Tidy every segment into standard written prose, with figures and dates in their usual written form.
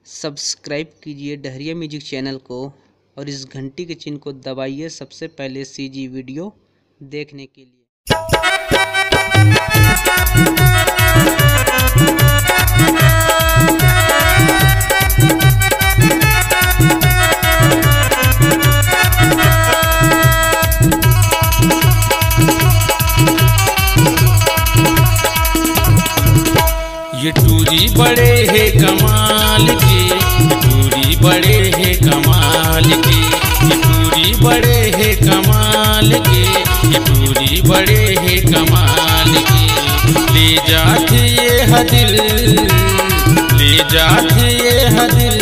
Subscribe कीजिए डहरिया music channel को और इस घंटी के चिन्ह को दबाइए सबसे पहले सीजी वीडियो देखने के लिए। ये टूरी बड़े है कमाल के, टूरी बड़े है कमाल के, ये टूरी बड़े है कमाल के, ये टूरी बड़े है कमाल के। ले जाते ये हदिल, ले जाते ये हदिल,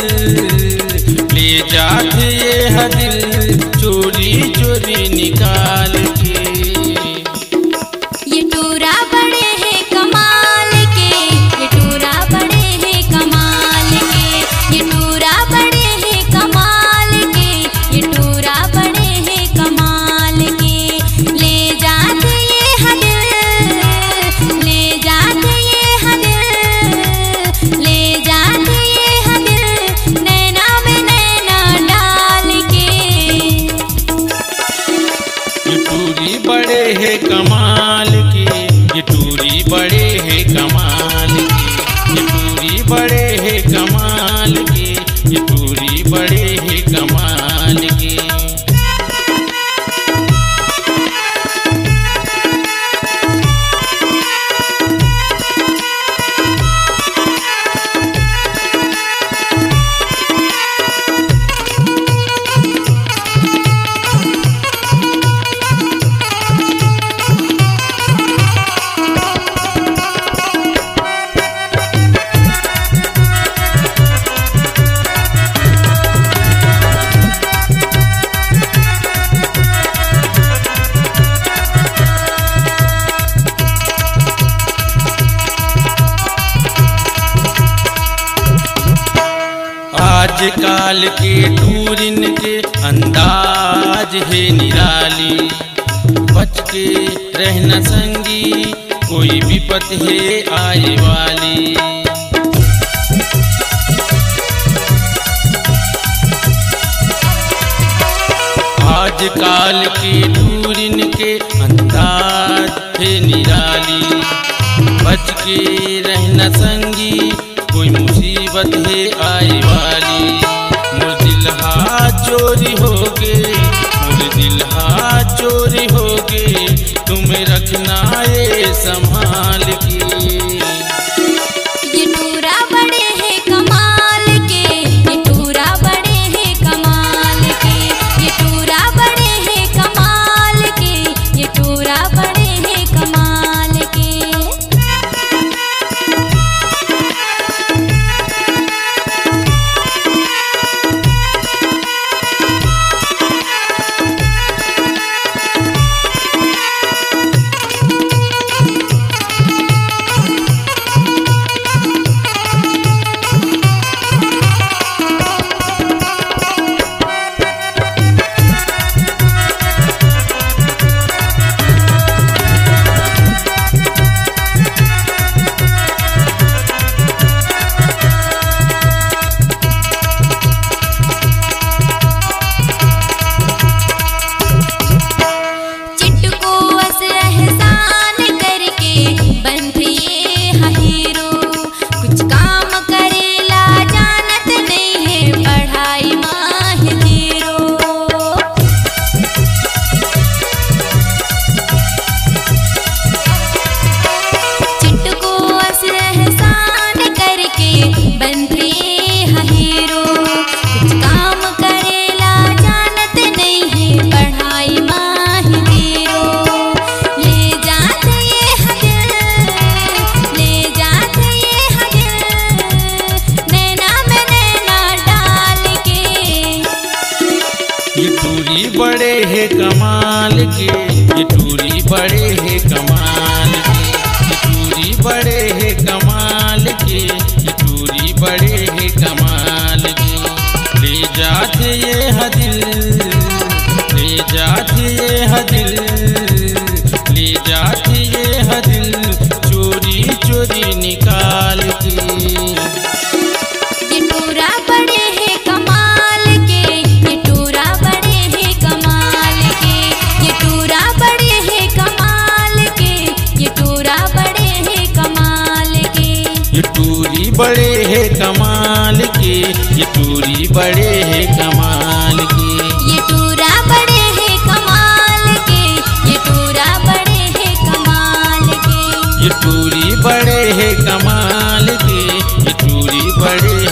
ले जाते ये हदिल चोरी चोरी निकाल के। ये टूरा बड़े है कमाल के, ये टूरा बड़े है कमाल के, ये टूरा बड़े है कमाल के, ये टूरा बड़े है कमाल के। ले जाते ये हदिल, ले जाते ये हदिल, ले जाते ये हदिल नैना में नैना डाल के। ये टूरी बड़े है कमाल के, ये टूरी बड़े है कमाल के, ये टूरी बड़े है कमाल के, ये टूरी बड़े है कमाल के। आजकल के टूरिन के अंदाज है निराली, बच के रहना संगी कोई विपत है आए वाली। आजकल के टूरिन के अंदाज है निराली, बच के रहना संगी कोई मुसीबत है आए वाली। मोर दिल हाथ चोरी हो गे, मोर दिल हाथ चोरी हो गे, तुम्हें रखना ये संभाल के। ये टूरा बड़े है कमाल के, ये टूरा बड़े है कमाल के, ये टूरा बड़े है कमाल के, ये टूरा बड़े है कमाल के। ये टूरी बड़े है कमाल के, ये टूरी बड़े है कमाल के, ये टूरी बड़े है कमाल के, ये टूरी बड़े है कमाल के। ले जाते ये हदिल, ले जाते ये हदिल, ले जाते ये हदिल चोरी चोरी निकाल के। ये टूरा बड़े है कमाल के, ये टूरी बड़े है कमाल के। ये टूरा बड़े हैं कमाल के, ये टूरा बड़े हैं कमाल के। ये टूरी बड़े है कमाल के, ये टूरी बड़े